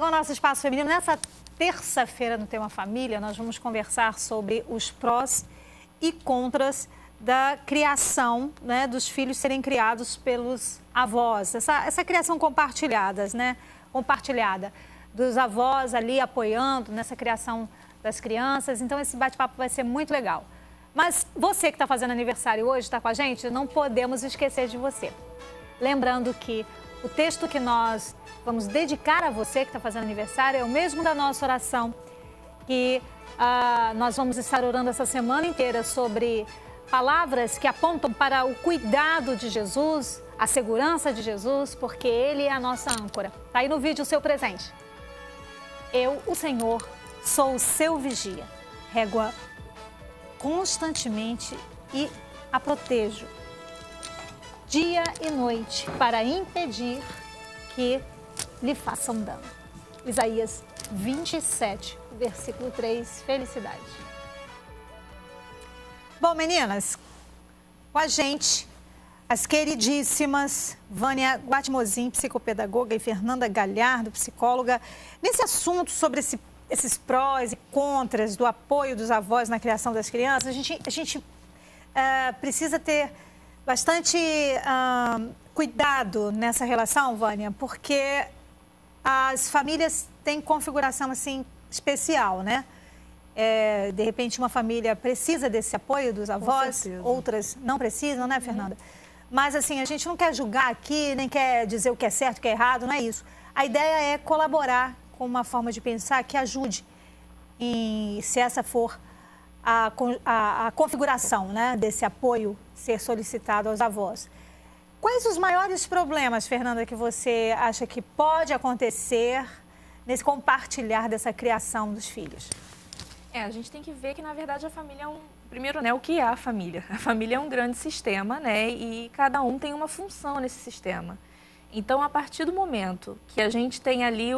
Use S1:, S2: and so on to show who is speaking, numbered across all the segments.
S1: com o nosso Espaço Feminino. Nessa terça-feira, no tema Família, nós vamos conversar sobre os prós e contras da criação, né, dos filhos serem criados pelos avós. Essa criação compartilhada, dos avós ali apoiando nessa criação das crianças. Então, esse bate-papo vai ser muito legal. Mas você que está fazendo aniversário hoje, está com a gente, não podemos esquecer de você. Lembrando que o texto que nós vamos dedicar a você que está fazendo aniversário é o mesmo da nossa oração, que nós vamos estar orando essa semana inteira sobre palavras que apontam para o cuidado de Jesus, a segurança de Jesus, porque Ele é a nossa âncora. Está aí no vídeo o seu presente. Eu, o Senhor, sou o seu vigia, régua constantemente e a protejo, dia e noite, para impedir que lhe façam dano. Isaías 27, versículo 3, felicidade. Bom, meninas, com a gente, as queridíssimas Vânia Guatimosim, psicopedagoga, e Fernanda Galhardo, psicóloga, nesse assunto sobre esses prós e contras do apoio dos avós na criação das crianças. A gente precisa ter bastante cuidado nessa relação, Vânia, porque as famílias têm configuração assim especial, né? De repente, uma família precisa desse apoio dos avós, outras não precisam, né, Fernanda? Mas, assim, a gente não quer julgar aqui, nem quer dizer o que é certo, o que é errado, não é isso. A ideia é colaborar com uma forma de pensar que ajude, se essa for a configuração, né, desse apoio ser solicitado aos avós. Quais os maiores problemas, Fernanda, que você acha que pode acontecer nesse compartilhar dessa criação dos filhos?
S2: A gente tem que ver que, na verdade, a família é primeiro, né, o que é a família? A família é um grande sistema, né, e cada um tem uma função nesse sistema. Então, a partir do momento que a gente tem ali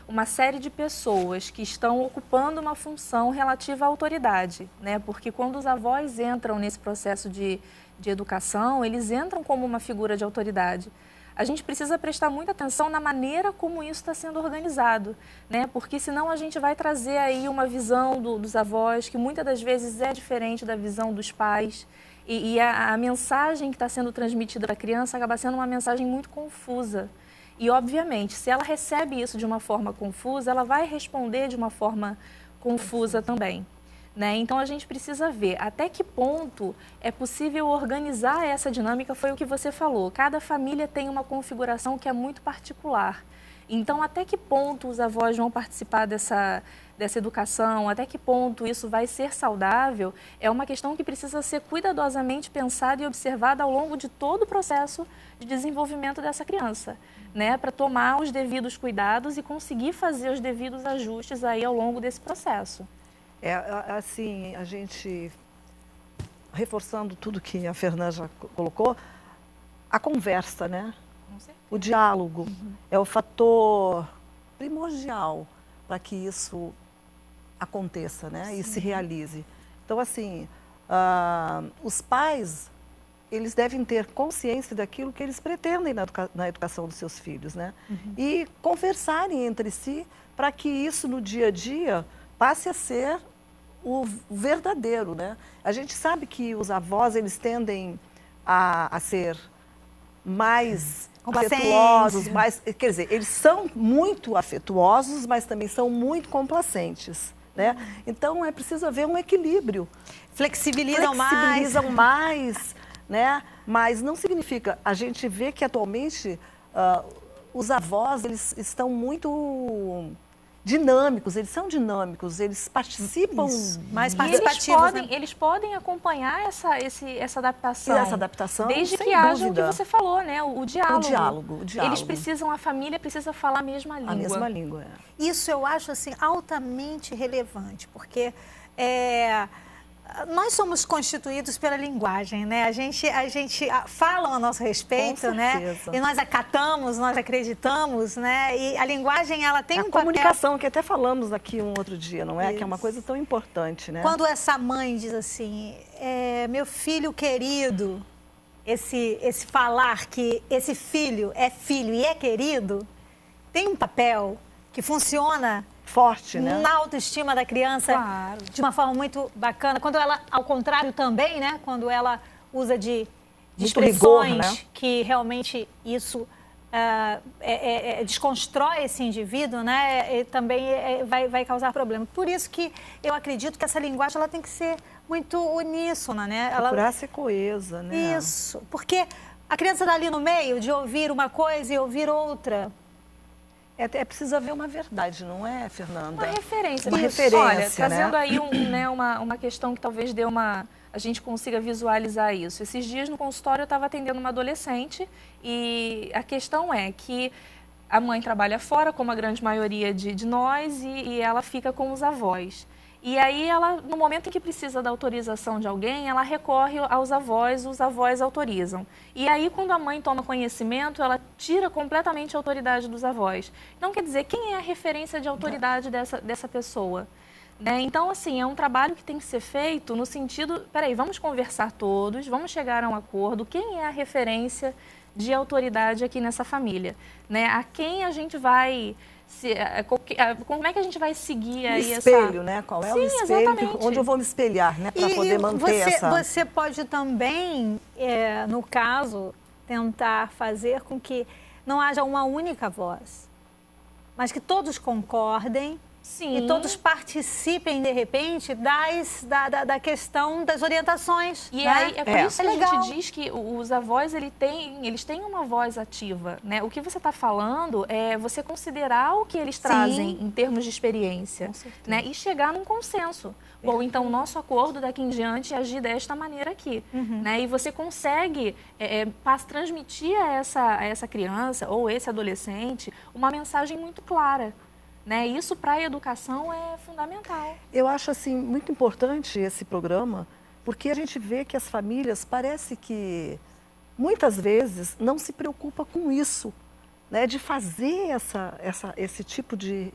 S2: uma série de pessoas que estão ocupando uma função relativa à autoridade, né? Porque quando os avós entram nesse processo de educação, eles entram como uma figura de autoridade. A gente precisa prestar muita atenção na maneira como isso está sendo organizado, né? Porque senão a gente vai trazer aí uma visão dos avós que muitas das vezes é diferente da visão dos pais. E a mensagem que está sendo transmitida para a criança acaba sendo uma mensagem muito confusa. E, obviamente, se ela recebe isso de uma forma confusa, ela vai responder de uma forma confusa também, né? Então, a gente precisa ver até que ponto é possível organizar essa dinâmica. Foi o que você falou. Cada família tem uma configuração que é muito particular. Então, até que ponto os avós vão participar dessa educação, até que ponto isso vai ser saudável, é uma questão que precisa ser cuidadosamente pensada e observada ao longo de todo o processo de desenvolvimento dessa criança, né? Para tomar os devidos cuidados e conseguir fazer os devidos ajustes aí ao longo desse processo.
S3: Assim, a gente, reforçando tudo que a Fernanda já colocou, a conversa, né? O diálogo é o fator primordial para que isso aconteça, né? E se realize. Então, assim, os pais, eles devem ter consciência daquilo que eles pretendem na educação dos seus filhos, né? E conversarem entre si para que isso, no dia a dia, passe a ser o verdadeiro, né? A gente sabe que os avós, eles tendem a ser mais afetuosos, quer dizer, eles são muito afetuosos, mas também são muito complacentes, né? Então, é preciso haver um equilíbrio.
S1: Flexibilizam
S3: mais, né? Mas não significa, a gente vê que atualmente os avós, eles estão muito dinâmicos, eles participam
S1: mais participativos.
S2: Eles podem acompanhar essa adaptação.
S3: E essa adaptação,
S2: desde que haja o que você falou, né? O diálogo.
S3: O diálogo.
S2: A família precisa falar a mesma língua.
S3: A mesma língua,
S1: Isso eu acho, assim, altamente relevante, porque nós somos constituídos pela linguagem, né? A gente fala a nosso respeito, né? E nós acatamos, nós acreditamos, né? E a linguagem, ela tem um papel...
S3: A comunicação, que até falamos aqui um outro dia, não é? Isso. Que é uma coisa tão importante, né?
S1: Quando essa mãe diz assim, meu filho querido, esse falar que esse filho é filho e é querido, tem um papel que funciona
S3: forte, né?
S1: Na autoestima da criança, claro, de uma forma muito bacana. Quando ela, ao contrário também, né? Quando ela usa de expressões rigor, né? Que realmente isso desconstrói esse indivíduo, né? E também vai causar problema. Por isso que eu acredito que essa linguagem ela tem que ser muito uníssona, né?
S3: Procurar ser coesa, né?
S1: Isso, porque a criança está ali no meio de ouvir uma coisa e ouvir outra.
S3: É preciso haver uma verdade, não é, Fernanda?
S2: Uma referência.
S3: Uma referência,
S2: olha, trazendo
S3: né?
S2: aí uma questão que talvez a gente consiga visualizar isso. Esses dias no consultório eu estava atendendo uma adolescente e a questão é que a mãe trabalha fora, como a grande maioria de nós, e ela fica com os avós. E aí ela, no momento em que precisa da autorização de alguém, ela recorre aos avós, os avós autorizam. E aí, quando a mãe toma conhecimento, ela tira completamente a autoridade dos avós. Então, quer dizer, quem é a referência de autoridade dessa pessoa? Né? Então, assim, é um trabalho que tem que ser feito no sentido, peraí, vamos conversar todos, vamos chegar a um acordo, quem é a referência de autoridade aqui nessa família? Né? A quem a gente vai... como é que a gente vai seguir aí essa...
S3: espelho, né? Qual é o espelho onde eu vou me espelhar, né? Para poder manter
S1: Você pode também, no caso, tentar fazer com que não haja uma única voz, mas que todos concordem. Sim. E todos participem, de repente, da questão das orientações.
S2: E aí, é por isso que a gente diz que os avós, eles têm uma voz ativa, né? O que você está falando é você considerar o que eles trazem em termos de experiência, né? E chegar num consenso. Bom, então o nosso acordo daqui em diante é agir desta maneira aqui. Né? E você consegue transmitir a essa criança ou esse adolescente uma mensagem muito clara. Né? Isso para a educação é fundamental.
S3: Eu acho assim muito importante esse programa, porque a gente vê que as famílias parece que muitas vezes não se preocupa com isso, né? De fazer esse tipo de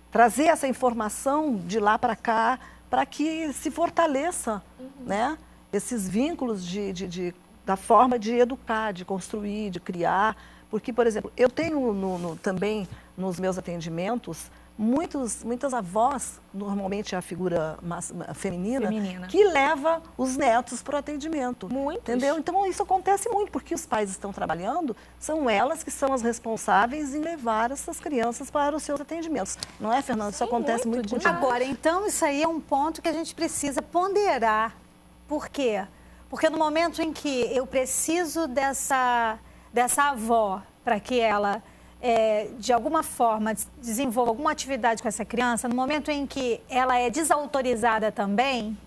S3: trazer essa informação de lá para cá, para que se fortaleça, né? Esses vínculos da forma de educar, de construir, de criar. Porque, por exemplo, eu tenho também nos meus atendimentos muitas avós, normalmente a figura feminina, que leva os netos para o atendimento. Muitos. Entendeu? Então isso acontece muito, porque os pais estão trabalhando, são elas que são as responsáveis em levar essas crianças para os seus atendimentos. Não é, Fernanda? Isso acontece muito contigo.
S1: Agora, então, isso aí é um ponto que a gente precisa ponderar. Por quê? Porque no momento em que eu preciso dessa avó para que ela, de alguma forma, desenvolva alguma atividade com essa criança, no momento em que ela é desautorizada também,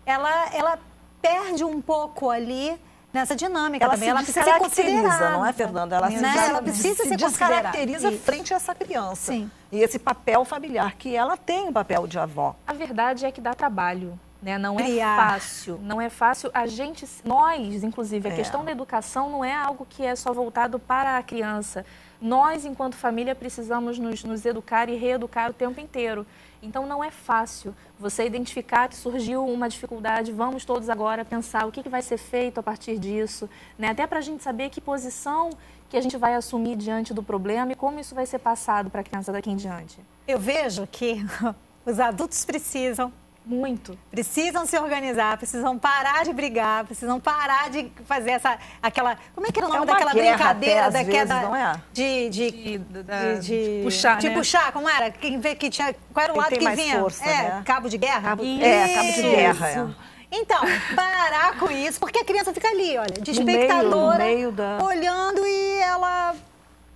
S1: ela perde um pouco ali nessa dinâmica também. Ela precisa ser considerada,
S3: não é, Fernanda? Ela
S1: precisa ser
S3: descaracteriza frente a essa criança. Sim. E esse papel familiar, que ela tem o papel de avó.
S2: A verdade é que dá trabalho. Né? Não é fácil, não é fácil. Nós, inclusive, a questão da educação não é algo que é só voltado para a criança. Nós, enquanto família, precisamos nos educar e reeducar o tempo inteiro. Então, não é fácil você identificar que surgiu uma dificuldade, vamos todos agora pensar o que vai ser feito a partir disso, né? Até para a gente saber que posição que a gente vai assumir diante do problema e como isso vai ser passado para a criança daqui em diante.
S1: Eu vejo que os adultos precisam se organizar, precisam parar de brigar, precisam parar de fazer aquela... Como é que era o nome daquela brincadeira? De puxar,
S2: né?
S1: Puxar, como era? Quem vê que tinha... Qual era o lado que vinha?
S3: Força, né?
S1: Cabo de guerra?
S3: Cabo de guerra,
S1: Então, parar com isso, porque a criança fica ali, olha, de espectadora, olhando e ela...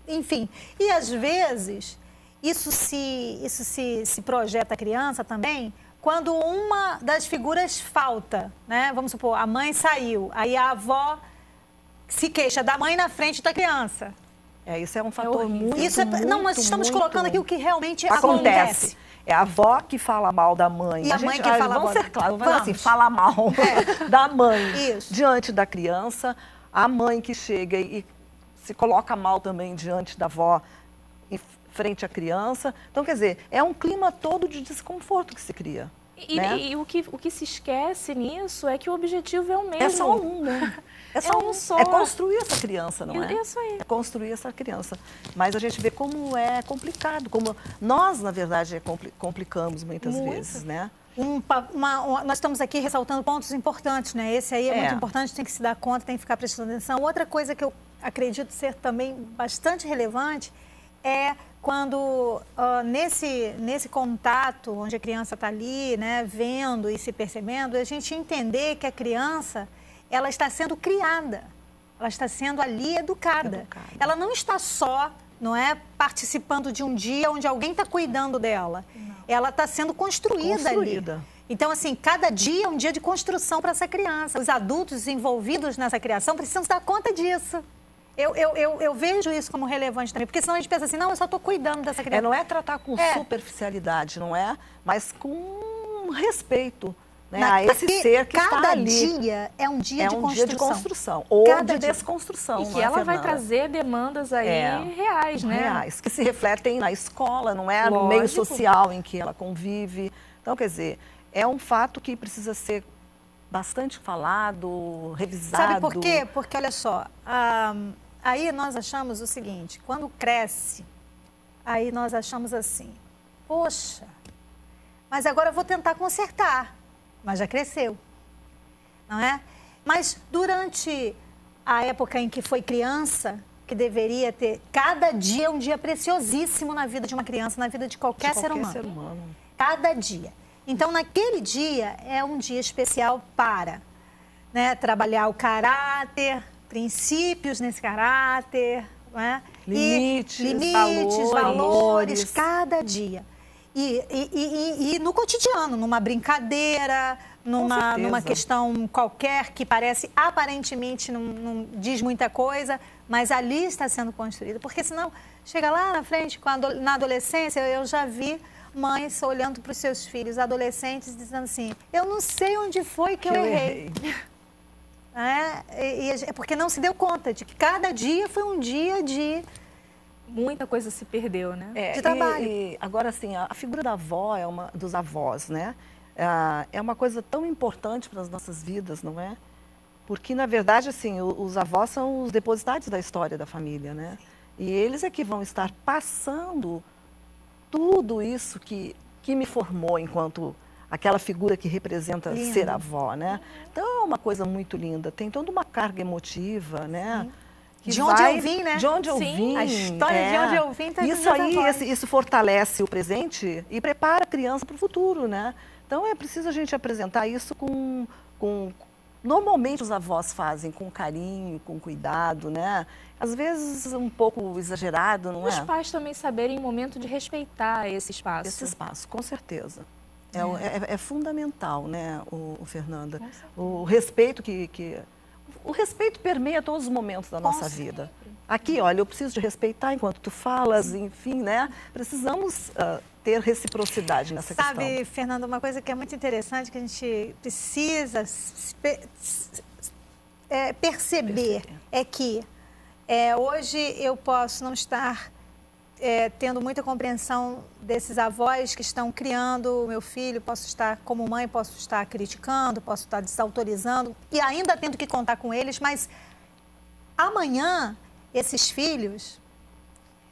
S1: Enfim, e às vezes, isso se projeta a criança também... Quando uma das figuras falta, né? Vamos supor, a mãe saiu, aí a avó se queixa da mãe na frente da criança.
S3: Isso é um fator muito,
S1: Não, nós estamos colocando aqui o que realmente acontece.
S3: É a avó que fala mal da mãe.
S1: E a mãe que fala mal.
S3: Vamos ser claros, vamos assim, fala mal da mãe diante da criança, a mãe que chega e se coloca mal também diante da avó em frente à criança. Então, quer dizer, é um clima todo de desconforto que se cria.
S2: E o que se esquece nisso é que o objetivo é o mesmo.
S3: É só um, né? É só um só. É construir essa criança, não é?
S2: Isso aí.
S3: É construir essa criança. Mas a gente vê como é complicado, como nós, na verdade, complicamos muitas vezes, né?
S1: Nós estamos aqui ressaltando pontos importantes, né? Esse aí é muito importante, tem que se dar conta, tem que ficar prestando atenção. Outra coisa que eu acredito ser também bastante relevante é quando nesse contato, onde a criança está ali, né, vendo e se percebendo, a gente entender que a criança, ela está sendo criada, ela está sendo ali educada. Ela não está só, não é, participando de um dia onde alguém está cuidando dela. Não. Ela está sendo construída ali. Então, assim, cada dia é um dia de construção para essa criança. Os adultos envolvidos nessa criação precisam dar conta disso. Eu vejo isso como relevante também, porque senão a gente pensa assim, não, eu só estou cuidando dessa criança.
S3: Não é tratar com superficialidade, não é? Mas com respeito, né? A esse ser que está ali.
S1: Cada dia é um dia de construção.
S3: Dia de construção, ou de desconstrução.
S2: E que ela vai trazer demandas aí reais, né?
S3: Reais, que se refletem na escola, não é? No meio social em que ela convive. Então, quer dizer, é um fato que precisa ser bastante falado, revisado.
S1: Sabe por quê? Porque, olha só, aí nós achamos o seguinte, quando cresce, aí nós achamos assim, poxa, mas agora eu vou tentar consertar, mas já cresceu, não é? Mas durante a época em que foi criança, que deveria ter, cada dia é um dia preciosíssimo na vida de uma criança, na vida de qualquer ser humano. Cada dia. Então, naquele dia, é um dia especial para, né, trabalhar o caráter, princípios nesse caráter, né? limites, valores, cada dia. E no cotidiano, numa brincadeira, numa questão qualquer que aparentemente não diz muita coisa, mas ali está sendo construída. Porque senão, chega lá na frente, na adolescência, eu já vi mães olhando para os seus filhos, adolescentes, dizendo assim, eu não sei onde foi que eu errei. Porque não se deu conta de que cada dia foi um dia de...
S2: Muita coisa se perdeu, né?
S1: De trabalho.
S3: E agora, assim, a figura da avó, dos avós, né? É uma coisa tão importante para as nossas vidas, não é? Porque, na verdade, assim, os avós são os depositários da história da família, né? E eles é que vão estar passando tudo isso que me formou enquanto aquela figura que representa ser avó, né? Então, é uma coisa muito linda. Tem toda uma carga emotiva, né?
S1: De onde eu vim, né?
S3: De onde eu vim.
S1: A história de onde eu vim está
S3: isso aí, isso fortalece o presente e prepara a criança para o futuro, né? Então, é preciso a gente apresentar isso normalmente os avós fazem com carinho, com cuidado, né? Às vezes um pouco exagerado, não é?
S2: Os pais também saberem o momento de respeitar esse espaço.
S3: Esse espaço, com certeza. É fundamental, né, Fernanda? O respeito o respeito permeia todos os momentos da nossa vida. Aqui, olha, eu preciso te respeitar enquanto tu falas, enfim, né? Precisamos ter reciprocidade nessa questão.
S1: Sabe, Fernanda, uma coisa que é muito interessante, que a gente precisa perceber é que hoje eu posso não estar tendo muita compreensão desses avós que estão criando o meu filho, posso estar, como mãe, posso estar criticando, posso estar desautorizando e ainda tendo que contar com eles, mas amanhã esses filhos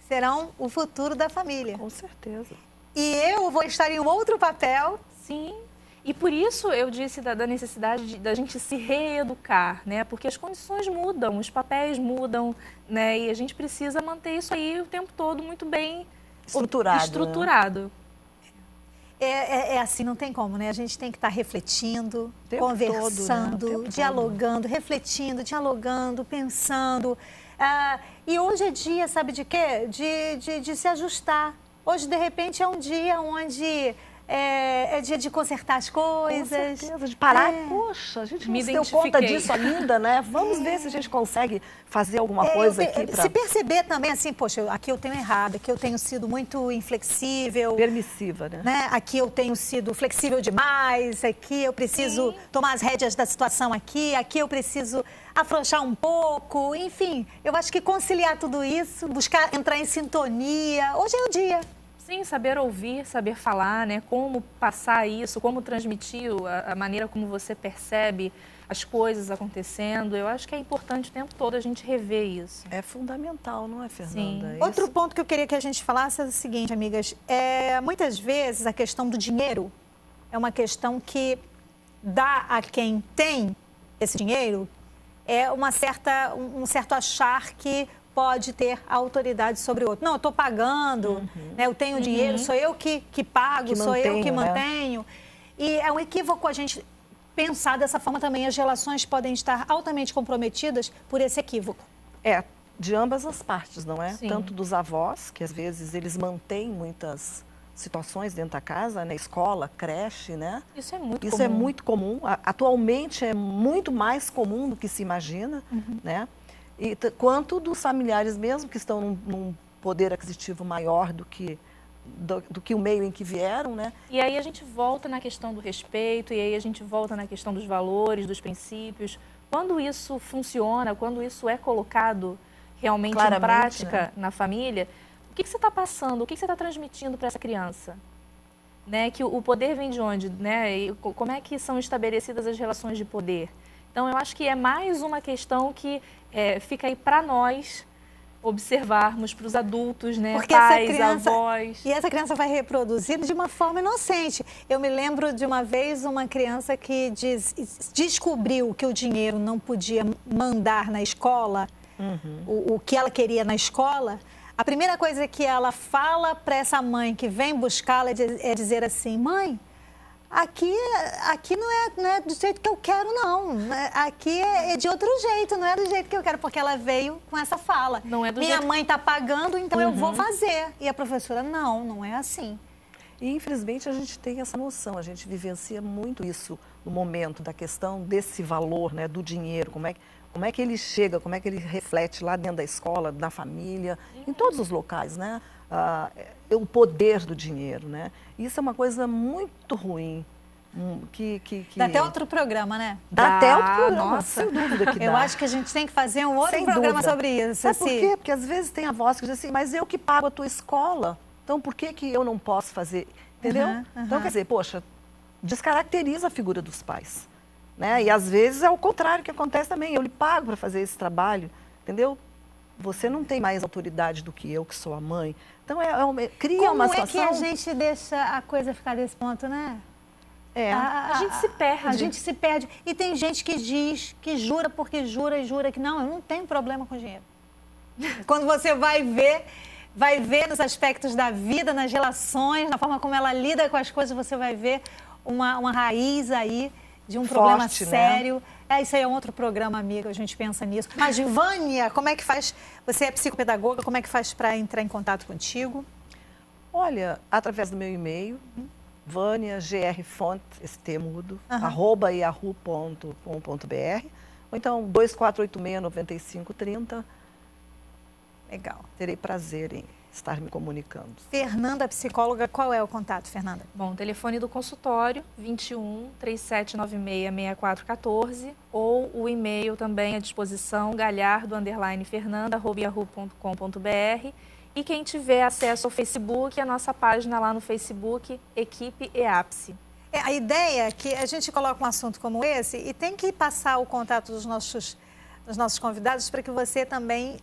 S1: serão o futuro da família.
S3: Com certeza.
S1: E eu vou estar em um outro papel.
S2: Sim. E por isso eu disse da necessidade da gente se reeducar, né? Porque as condições mudam, os papéis mudam, né? E a gente precisa manter isso aí o tempo todo muito bem estruturado.
S1: Né? Assim, não tem como, né? A gente tem que estar refletindo, conversando, todo, né? Dialogando, refletindo, dialogando, pensando. E hoje é dia, sabe de quê? De se ajustar. Hoje, de repente, é um dia onde... É dia de consertar as coisas.
S3: Com certeza, de parar. Poxa, a gente não se deu conta disso ainda, né? Vamos ver se a gente consegue fazer alguma coisa aqui para...
S1: Se perceber também assim, poxa, aqui eu tenho errado, aqui eu tenho sido muito inflexível.
S3: Permissiva, né?
S1: Aqui eu tenho sido flexível demais, aqui eu preciso tomar as rédeas da situação aqui eu preciso afrouxar um pouco, enfim. Eu acho que conciliar tudo isso, buscar entrar em sintonia, hoje é o dia.
S2: Sim, saber ouvir, saber falar, né? Como passar isso, como transmitir a maneira como você percebe as coisas acontecendo. Eu acho que é importante o tempo todo a gente rever isso.
S3: É fundamental, não é, Fernanda?
S2: Sim.
S1: Outro ponto que eu queria que a gente falasse é o seguinte, amigas. Muitas vezes a questão do dinheiro é uma questão que dá a quem tem esse dinheiro um certo achar que pode ter autoridade sobre o outro. Não, eu estou pagando, né, eu tenho dinheiro, sou eu que pago, sou eu que mantenho. E é um equívoco a gente pensar dessa forma também. As relações podem estar altamente comprometidas por esse equívoco.
S3: De ambas as partes, não é?
S2: Sim.
S3: Tanto dos avós, que às vezes eles mantêm muitas situações dentro da casa, né? Escola, creche, né?
S2: Isso é muito comum.
S3: Isso é muito comum. Atualmente é muito mais comum do que se imagina, né? E quanto dos familiares mesmo que estão num poder aquisitivo maior do que o meio em que vieram, né?
S2: E aí a gente volta na questão do respeito, e aí a gente volta na questão dos valores, dos princípios. Quando isso funciona, quando isso é colocado realmente em prática, né, na família, o que você está passando, o que você está transmitindo para essa criança? Né? Que o poder vem de onde? Né? E como é que são estabelecidas as relações de poder? Então, eu acho que é mais uma questão que fica aí para nós observarmos, para os adultos, né?
S1: Porque
S2: pais, avós.
S1: E essa criança vai reproduzir de uma forma inocente. Eu me lembro de uma vez uma criança que descobriu que o dinheiro não podia mandar na escola, o que ela queria na escola. A primeira coisa que ela fala para essa mãe que vem buscá-la é dizer assim: mãe, aqui não é do jeito que eu quero, não. Aqui é de outro jeito, não é do jeito que eu quero. Porque ela veio com essa fala.
S2: Não é do
S1: Minha mãe está pagando, então eu vou fazer. E a professora, não é assim.
S3: E, infelizmente, a gente tem essa noção, a gente vivencia muito isso no momento da questão desse valor, né, do dinheiro, como é que ele chega, como é que ele reflete lá dentro da escola, na família, em todos os locais, né? O poder do dinheiro, né? Isso é uma coisa muito ruim.
S1: Dá até outro programa, né?
S3: Dá até outro programa,
S2: nossa.
S3: sem dúvida que dá.
S1: Eu acho que a gente tem que fazer um outro programa sobre isso.
S3: Sabe por quê? Porque às vezes tem avós que dizem assim, mas eu que pago a tua escola, então por que eu não posso fazer? Entendeu? Então, quer dizer, poxa, descaracteriza a figura dos pais. Né? E às vezes é o contrário que acontece também. Eu lhe pago para fazer esse trabalho, entendeu? Você não tem mais autoridade do que eu, que sou a mãe. Então, cria uma situação...
S1: Como é que a gente deixa a coisa ficar desse ponto, né?
S2: A gente se perde.
S1: A gente se perde. E tem gente que diz, que jura porque jura e jura que não, eu não tenho problema com dinheiro. Quando você vai ver nos aspectos da vida, nas relações, na forma como ela lida com as coisas, você vai ver uma raiz aí de um problema sério. Né? Isso aí é um outro programa, amiga, a gente pensa nisso. Mas, Vânia, como é que faz? Você é psicopedagoga, como é que faz para entrar em contato contigo?
S3: Olha, através do meu e-mail, Vânia, grfont, esse T mudo, @yahoo.com.br, ou então 2486-9530.
S1: Legal.
S3: Terei prazer em estar me comunicando.
S1: Fernanda, psicóloga, qual é o contato, Fernanda?
S2: Bom, telefone do consultório, 21-3796-6414, ou o e-mail também à disposição, galhardo_fernanda@yahoo.com.br. E quem tiver acesso ao Facebook, a nossa página lá no Facebook, Equipe EAPSE.
S1: A ideia é que a gente coloca um assunto como esse e tem que passar o contato dos nossos convidados para que você também,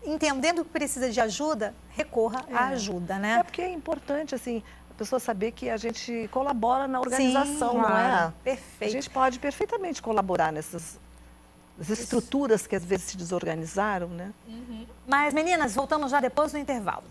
S1: entendendo que precisa de ajuda, recorra à ajuda, né?
S3: É porque é importante, assim, a pessoa saber que a gente colabora na organização,
S1: Sim,
S3: não
S1: claro.
S3: é?
S1: Perfeito.
S3: A gente pode perfeitamente colaborar nessas estruturas que às vezes se desorganizaram, né?
S1: Mas, meninas, voltamos já depois do intervalo.